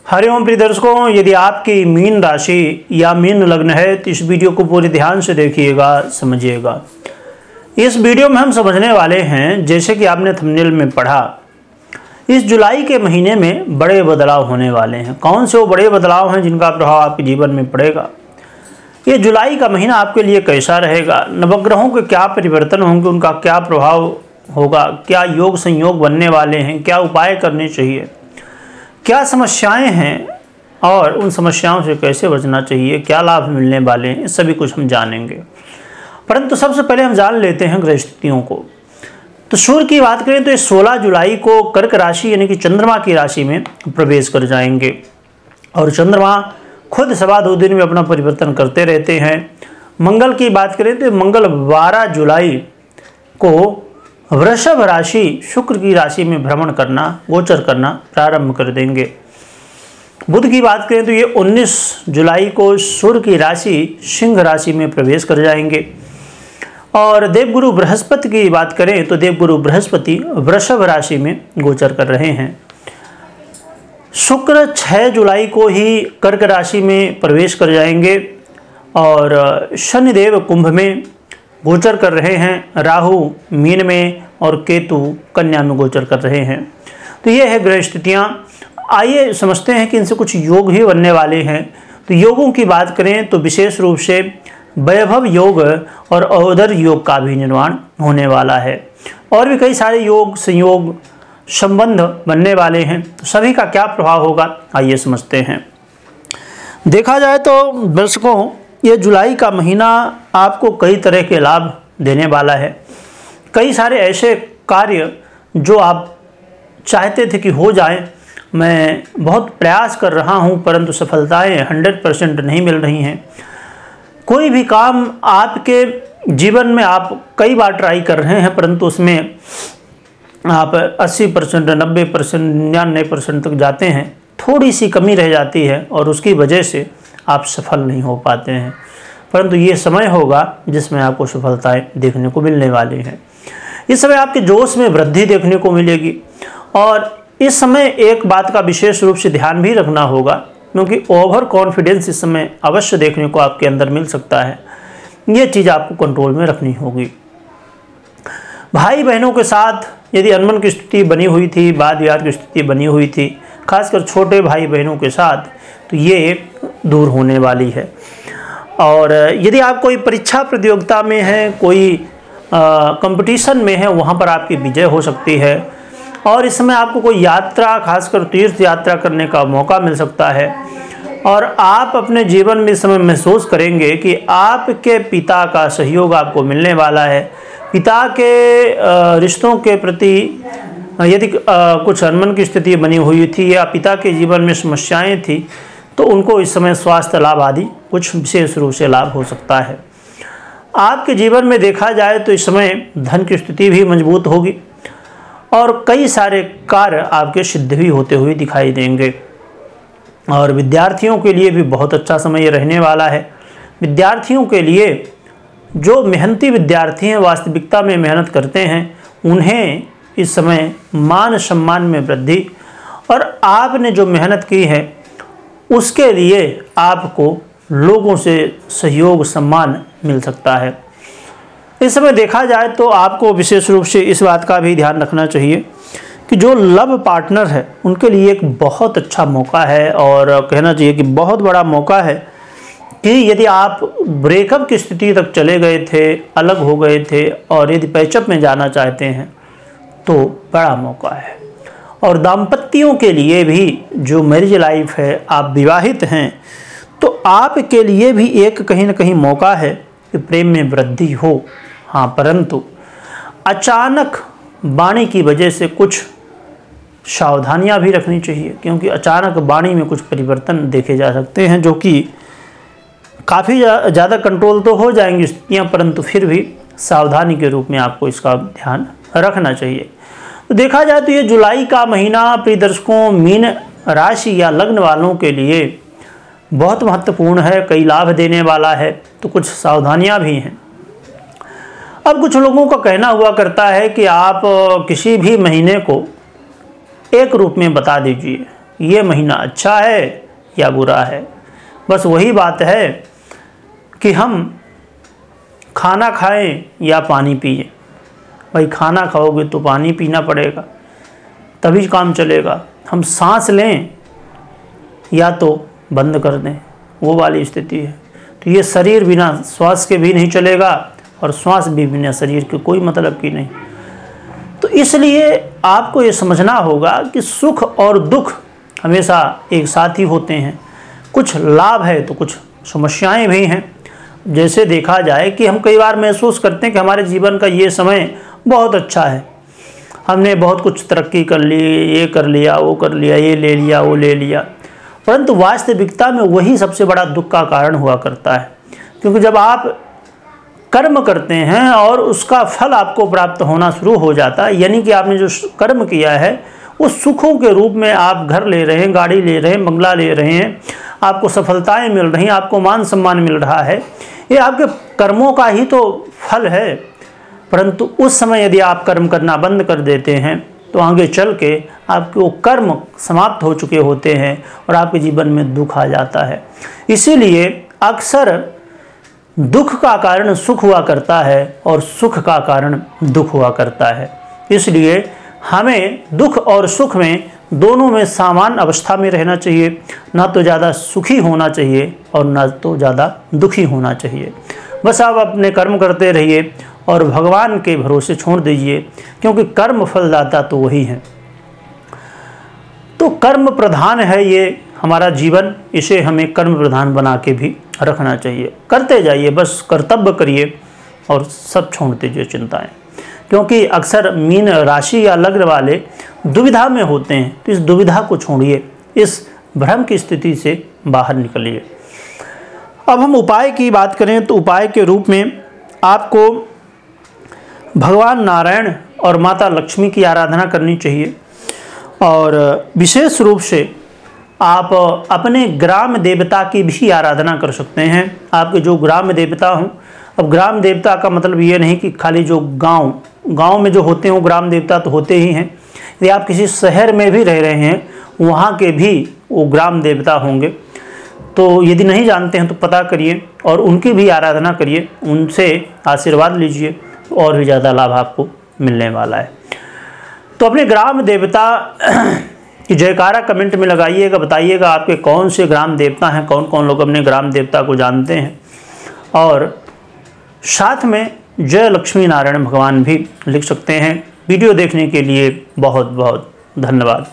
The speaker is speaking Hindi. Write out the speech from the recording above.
हरिओम प्रिय दर्शकों, यदि आपकी मीन राशि या मीन लग्न है तो इस वीडियो को पूरे ध्यान से देखिएगा, समझिएगा। इस वीडियो में हम समझने वाले हैं, जैसे कि आपने थंबनेल में पढ़ा, इस जुलाई के महीने में बड़े बदलाव होने वाले हैं। कौन से वो बड़े बदलाव हैं जिनका प्रभाव आपके जीवन में पड़ेगा? ये जुलाई का महीना आपके लिए कैसा रहेगा? नवग्रहों के क्या परिवर्तन होंगे, उनका क्या प्रभाव होगा? क्या योग संयोग बनने वाले हैं? क्या उपाय करने चाहिए? क्या समस्याएं हैं और उन समस्याओं से कैसे बचना चाहिए? क्या लाभ मिलने वाले हैं? सभी कुछ हम जानेंगे। परंतु सबसे पहले हम जान लेते हैं ग्रह स्थितियों को। तो सूर्य की बात करें तो ये 16 जुलाई को कर्क राशि यानी कि चंद्रमा की राशि में प्रवेश कर जाएंगे और चंद्रमा खुद सवा 2 दिन में अपना परिवर्तन करते रहते हैं। मंगल की बात करें तो मंगल 12 जुलाई को वृषभ राशि शुक्र की राशि में भ्रमण करना, गोचर करना प्रारंभ कर देंगे। बुध की बात करें तो ये 19 जुलाई को सूर्य की राशि सिंह राशि में प्रवेश कर जाएंगे। और देवगुरु बृहस्पति की बात करें तो देवगुरु बृहस्पति वृषभ राशि में गोचर कर रहे हैं। शुक्र 6 जुलाई को ही कर्क राशि में प्रवेश कर जाएंगे और शनिदेव कुंभ में गोचर कर रहे हैं। राहु मीन में और केतु कन्या में गोचर कर रहे हैं। तो ये है ग्रह स्थितियाँ। आइए समझते हैं कि इनसे कुछ योग भी बनने वाले हैं। तो योगों की बात करें तो विशेष रूप से वैभव योग और औदर योग का भी निर्माण होने वाला है और भी कई सारे योग संयोग संबंध बनने वाले हैं। तो सभी का क्या प्रभाव होगा, आइए समझते हैं। देखा जाए तो दर्शकों, ये जुलाई का महीना आपको कई तरह के लाभ देने वाला है। कई सारे ऐसे कार्य जो आप चाहते थे कि हो जाए, मैं बहुत प्रयास कर रहा हूं परंतु सफलताएं 100% नहीं मिल रही हैं। कोई भी काम आपके जीवन में आप कई बार ट्राई कर रहे हैं परंतु उसमें आप 80%, 90%, 99% तक जाते हैं, थोड़ी सी कमी रह जाती है और उसकी वजह से आप सफल नहीं हो पाते हैं। परंतु ये समय होगा जिसमें आपको सफलताएं देखने को मिलने वाली हैं। इस समय आपके जोश में वृद्धि देखने को मिलेगी और इस समय एक बात का विशेष रूप से ध्यान भी रखना होगा, क्योंकि ओवर कॉन्फिडेंस इस समय अवश्य देखने को आपके अंदर मिल सकता है। ये चीज़ आपको कंट्रोल में रखनी होगी। भाई बहनों के साथ यदि अनबन की स्थिति बनी हुई थी, वाद विवाद की स्थिति बनी हुई थी, खासकर छोटे भाई बहनों के साथ, तो ये दूर होने वाली है। और यदि आप कोई परीक्षा प्रतियोगिता में हैं, कोई कंपटीशन में है, वहाँ पर आपकी विजय हो सकती है। और इस समय आपको कोई यात्रा, खासकर तीर्थ यात्रा करने का मौका मिल सकता है और आप अपने जीवन में इस समय महसूस करेंगे कि आपके पिता का सहयोग आपको मिलने वाला है। पिता के रिश्तों के प्रति यदि कुछ अनबन की स्थिति बनी हुई थी या पिता के जीवन में समस्याएं थी, तो उनको इस समय स्वास्थ्य लाभ आदि कुछ विशेष रूप से लाभ हो सकता है। आपके जीवन में देखा जाए तो इस समय धन की स्थिति भी मजबूत होगी और कई सारे कार्य आपके सिद्ध भी होते हुए दिखाई देंगे। और विद्यार्थियों के लिए भी बहुत अच्छा समय रहने वाला है। विद्यार्थियों के लिए, जो मेहनती विद्यार्थी हैं, वास्तविकता में मेहनत करते हैं, उन्हें इस समय मान सम्मान में वृद्धि और आपने जो मेहनत की है उसके लिए आपको लोगों से सहयोग सम्मान मिल सकता है। इस समय देखा जाए तो आपको विशेष रूप से इस बात का भी ध्यान रखना चाहिए कि जो लव पार्टनर है उनके लिए एक बहुत अच्छा मौका है और कहना चाहिए कि बहुत बड़ा मौका है कि यदि आप ब्रेकअप की स्थिति तक चले गए थे, अलग हो गए थे और यदि पैचअप में जाना चाहते हैं तो बड़ा मौका है। और दाम्पत्यों के लिए भी, जो मैरिज लाइफ है, आप विवाहित हैं, तो आपके लिए भी एक कहीं ना कहीं मौका है कि प्रेम में वृद्धि हो। हाँ, परंतु अचानक वाणी की वजह से कुछ सावधानियां भी रखनी चाहिए, क्योंकि अचानक वाणी में कुछ परिवर्तन देखे जा सकते हैं जो कि काफ़ी ज़्यादा कंट्रोल तो हो जाएंगी स्थितियाँ, परंतु फिर भी सावधानी के रूप में आपको इसका ध्यान रखना चाहिए। तो देखा जाए तो ये जुलाई का महीना प्रिय दर्शकों मीन राशि या लग्न वालों के लिए बहुत महत्वपूर्ण है, कई लाभ देने वाला है, तो कुछ सावधानियां भी हैं। अब कुछ लोगों का कहना हुआ करता है कि आप किसी भी महीने को एक रूप में बता दीजिए, ये महीना अच्छा है या बुरा है। बस वही बात है कि हम खाना खाएं या पानी पिए। भाई खाना खाओगे तो पानी पीना पड़ेगा, तभी काम चलेगा। हम सांस लें या तो बंद कर दें, वो वाली स्थिति है। तो ये शरीर बिना श्वास के भी नहीं चलेगा और श्वास भी बिना शरीर के कोई मतलब की नहीं। तो इसलिए आपको ये समझना होगा कि सुख और दुख हमेशा एक साथ ही होते हैं। कुछ लाभ है तो कुछ समस्याएं भी हैं। जैसे देखा जाए कि हम कई बार महसूस करते हैं कि हमारे जीवन का ये समय बहुत अच्छा है, हमने बहुत कुछ तरक्की कर ली, ये कर लिया, वो कर लिया, ये ले लिया, वो ले लिया, परंतु वास्तविकता में वही सबसे बड़ा दुख का कारण हुआ करता है। क्योंकि जब आप कर्म करते हैं और उसका फल आपको प्राप्त होना शुरू हो जाता है, यानी कि आपने जो कर्म किया है उस सुखों के रूप में आप घर ले रहे हैं, गाड़ी ले रहे हैं, बंगला ले रहे हैं, आपको सफलताएं मिल रही हैं, आपको मान सम्मान मिल रहा है, ये आपके कर्मों का ही तो फल है। परंतु उस समय यदि आप कर्म करना बंद कर देते हैं तो आगे चल के आपके वो कर्म समाप्त हो चुके होते हैं और आपके जीवन में दुख आ जाता है। इसीलिए अक्सर दुख का कारण सुख हुआ करता है और सुख का कारण दुख हुआ करता है। इसलिए हमें दुख और सुख में दोनों में समान अवस्था में रहना चाहिए, ना तो ज़्यादा सुखी होना चाहिए और ना तो ज़्यादा दुखी होना चाहिए। बस आप अपने कर्म करते रहिए और भगवान के भरोसे छोड़ दीजिए, क्योंकि कर्म फलदाता तो वही है। तो कर्म प्रधान है ये हमारा जीवन, इसे हमें कर्म प्रधान बना के भी रखना चाहिए। करते जाइए, बस कर्तव्य करिए और सब छोड़ दीजिए चिंताएं। क्योंकि अक्सर मीन राशि या लग्न वाले दुविधा में होते हैं, तो इस दुविधा को छोड़िए, इस भ्रम की स्थिति से बाहर निकलिए। अब हम उपाय की बात करें तो उपाय के रूप में आपको भगवान नारायण और माता लक्ष्मी की आराधना करनी चाहिए। और विशेष रूप से आप अपने ग्राम देवता की भी आराधना कर सकते हैं। आपके जो ग्राम देवता हों, अब ग्राम देवता का मतलब ये नहीं कि खाली जो गांव में जो होते हैं वो ग्राम देवता तो होते ही हैं। यदि आप किसी शहर में भी रह रहे हैं, वहाँ के भी वो ग्राम देवता होंगे। तो यदि नहीं जानते हैं तो पता करिए और उनकी भी आराधना करिए, उनसे आशीर्वाद लीजिए, और भी ज़्यादा लाभ आपको मिलने वाला है। तो अपने ग्राम देवता की जयकारा कमेंट में लगाइएगा, बताइएगा आपके कौन से ग्राम देवता हैं, कौन कौन लोग अपने ग्राम देवता को जानते हैं। और साथ में जय लक्ष्मी नारायण भगवान भी लिख सकते हैं। वीडियो देखने के लिए बहुत बहुत धन्यवाद।